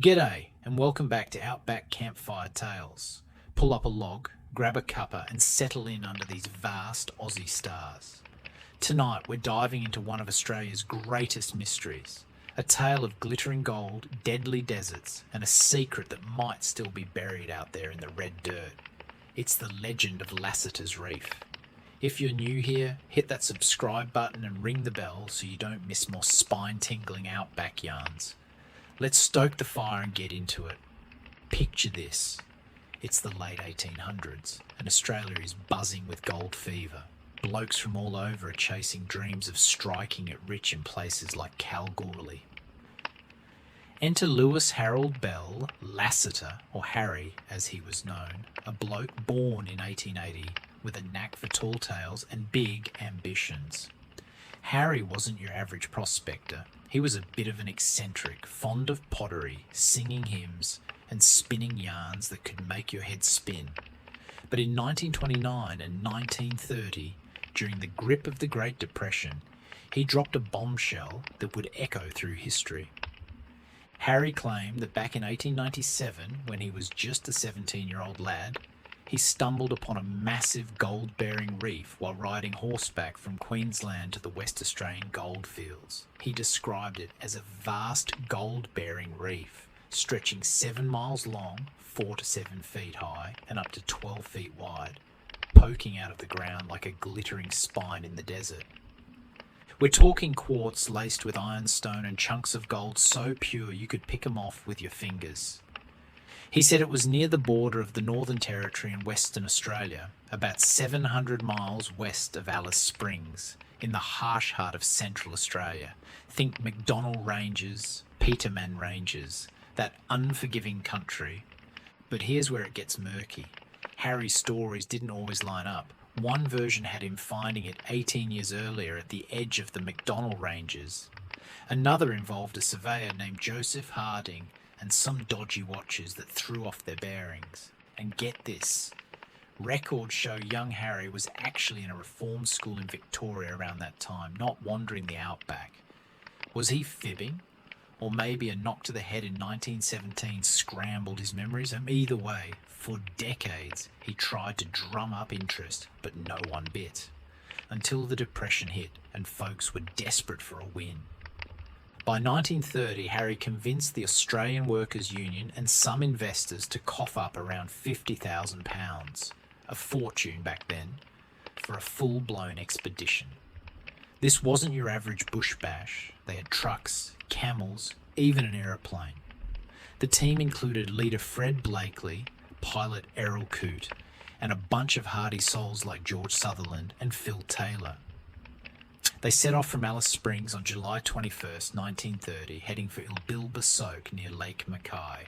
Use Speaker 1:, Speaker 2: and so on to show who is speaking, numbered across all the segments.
Speaker 1: G'day, and welcome back to Outback Campfire Tales. Pull up a log, grab a cuppa, and settle in under these vast Aussie stars. Tonight, we're diving into one of Australia's greatest mysteries, a tale of glittering gold, deadly deserts, and a secret that might still be buried out there in the red dirt. It's the legend of Lassiter's Reef. If you're new here, hit that subscribe button and ring the bell so you don't miss more spine-tingling outback yarns. Let's stoke the fire and get into it. Picture this. It's the late 1800s, and Australia is buzzing with gold fever. Blokes from all over are chasing dreams of striking it rich in places like Kalgoorlie. Enter Lewis Harold Bell, Lassiter, or Harry as he was known, a bloke born in 1880 with a knack for tall tales and big ambitions. Harry wasn't your average prospector. He was a bit of an eccentric, fond of pottery, singing hymns, and spinning yarns that could make your head spin. But in 1929 and 1930, during the grip of the Great Depression, he dropped a bombshell that would echo through history. Harry claimed that back in 1897, when he was just a 17-year-old lad, he stumbled upon a massive gold-bearing reef while riding horseback from Queensland to the West Australian goldfields. He described it as a vast gold-bearing reef, stretching 7 miles long, 4 to 7 feet high, and up to 12 feet wide, poking out of the ground like a glittering spine in the desert. We're talking quartz laced with ironstone and chunks of gold so pure you could pick them off with your fingers. He said it was near the border of the Northern Territory and Western Australia, about 700 miles west of Alice Springs, in the harsh heart of Central Australia. Think McDonnell Ranges, Petermann Ranges, that unforgiving country. But here's where it gets murky. Harry's stories didn't always line up. One version had him finding it 18 years earlier at the edge of the McDonnell Ranges. Another involved a surveyor named Joseph Harding and some dodgy watches that threw off their bearings. And get this, records show young Harry was actually in a reform school in Victoria around that time, not wandering the outback. Was he fibbing? Or maybe a knock to the head in 1917 scrambled his memories? Either way, for decades he tried to drum up interest, but no one bit. Until the Depression hit and folks were desperate for a win. By 1930, Harry convinced the Australian Workers' Union and some investors to cough up around £50,000, a fortune back then, for a full-blown expedition. This wasn't your average bush bash. They had trucks, camels, even an aeroplane. The team included leader Fred Blakely, pilot Errol Coote, and a bunch of hardy souls like George Sutherland and Phil Taylor. They set off from Alice Springs on July 21st, 1930, heading for Ilbilba Soak near Lake Mackay.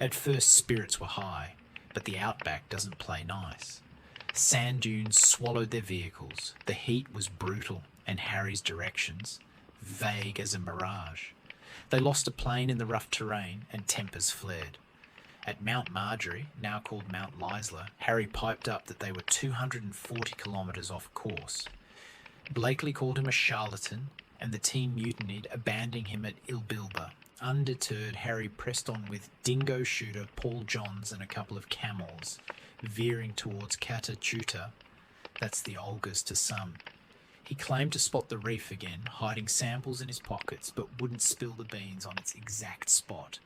Speaker 1: At first, spirits were high, but the outback doesn't play nice. Sand dunes swallowed their vehicles, the heat was brutal, and Harry's directions vague as a mirage. They lost a plane in the rough terrain, and tempers flared. At Mount Marjorie, now called Mount Leisler, Harry piped up that they were 240 kilometres off course. Blakely called him a charlatan, and the team mutinied, abandoning him at Ilbilba. Undeterred, Harry pressed on with dingo shooter Paul Johns and a couple of camels, veering towards Katachuta. That's the Olgas to some. He claimed to spot the reef again, hiding samples in his pockets, but wouldn't spill the beans on its exact spot.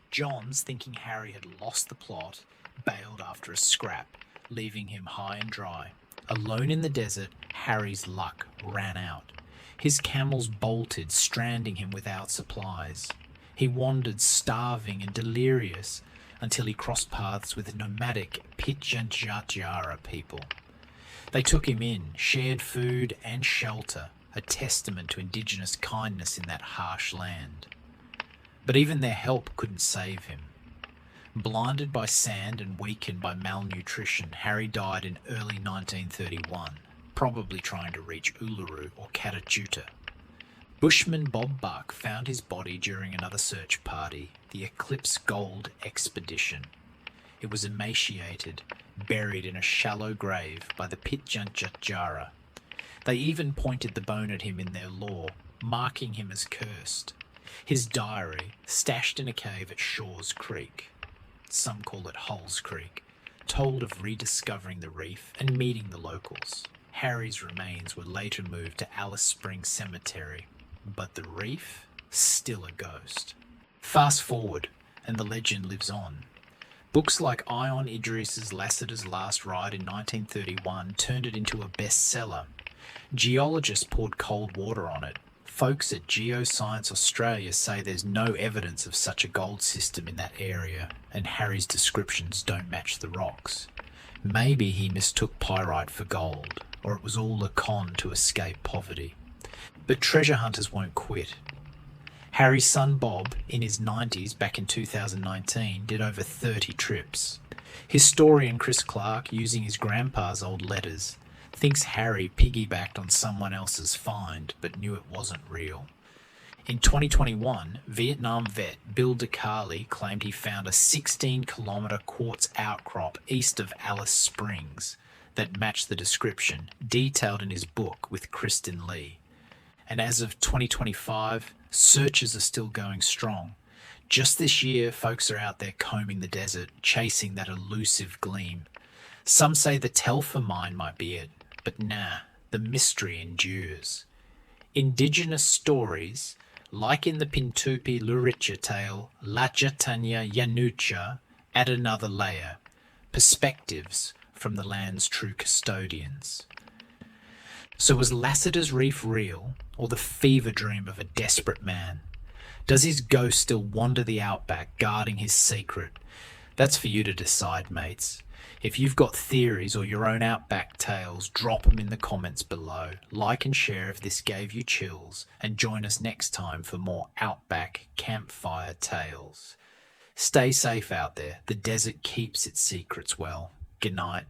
Speaker 1: Johns, thinking Harry had lost the plot, bailed after a scrap, leaving him high and dry. Alone in the desert, Harry's luck ran out. His camels bolted, stranding him without supplies. He wandered, starving and delirious, until he crossed paths with nomadic Pitjantjatjara people. They took him in, shared food and shelter, a testament to indigenous kindness in that harsh land. But even their help couldn't save him. Blinded by sand and weakened by malnutrition, Harry died in early 1931, probably trying to reach Uluru or Katachuta. Bushman Bob Buck found his body during another search party, the Eclipse Gold Expedition. It was emaciated, buried in a shallow grave by the Pitjantjatjara. They even pointed the bone at him in their law, marking him as cursed. His diary, stashed in a cave at Shaw's Creek, some call it Hulls Creek, told of rediscovering the reef and meeting the locals. Harry's remains were later moved to Alice Springs Cemetery, but the reef, still a ghost. Fast forward, and the legend lives on. Books like Ion Idris's Lassiter's Last Ride in 1931 turned it into a bestseller. Geologists poured cold water on it. Folks at Geoscience Australia say there's no evidence of such a gold system in that area, and Harry's descriptions don't match the rocks. Maybe he mistook pyrite for gold, or it was all a con to escape poverty. But treasure hunters won't quit. Harry's son Bob, in his 90s back in 2019, did over 30 trips. Historian Chris Clark, using his grandpa's old letters, thinks Harry piggybacked on someone else's find but knew it wasn't real. In 2021, Vietnam vet Bill DeCarli claimed he found a 16-kilometre quartz outcrop east of Alice Springs that matched the description detailed in his book with Kristen Lee. And as of 2025, searches are still going strong. Just this year, folks are out there combing the desert, chasing that elusive gleam. Some say the Telfer mine might be it, but nah, the mystery endures. Indigenous stories, like in the Pintupi Luritja tale, Lachatanya Yanucha, add another layer. Perspectives from the land's true custodians. So was Lassiter's Reef real, or the fever dream of a desperate man? Does his ghost still wander the outback, guarding his secret? That's for you to decide, mates. If you've got theories or your own outback tales, drop them in the comments below. Like and share if this gave you chills, and join us next time for more outback campfire tales. Stay safe out there. The desert keeps its secrets well. Good night.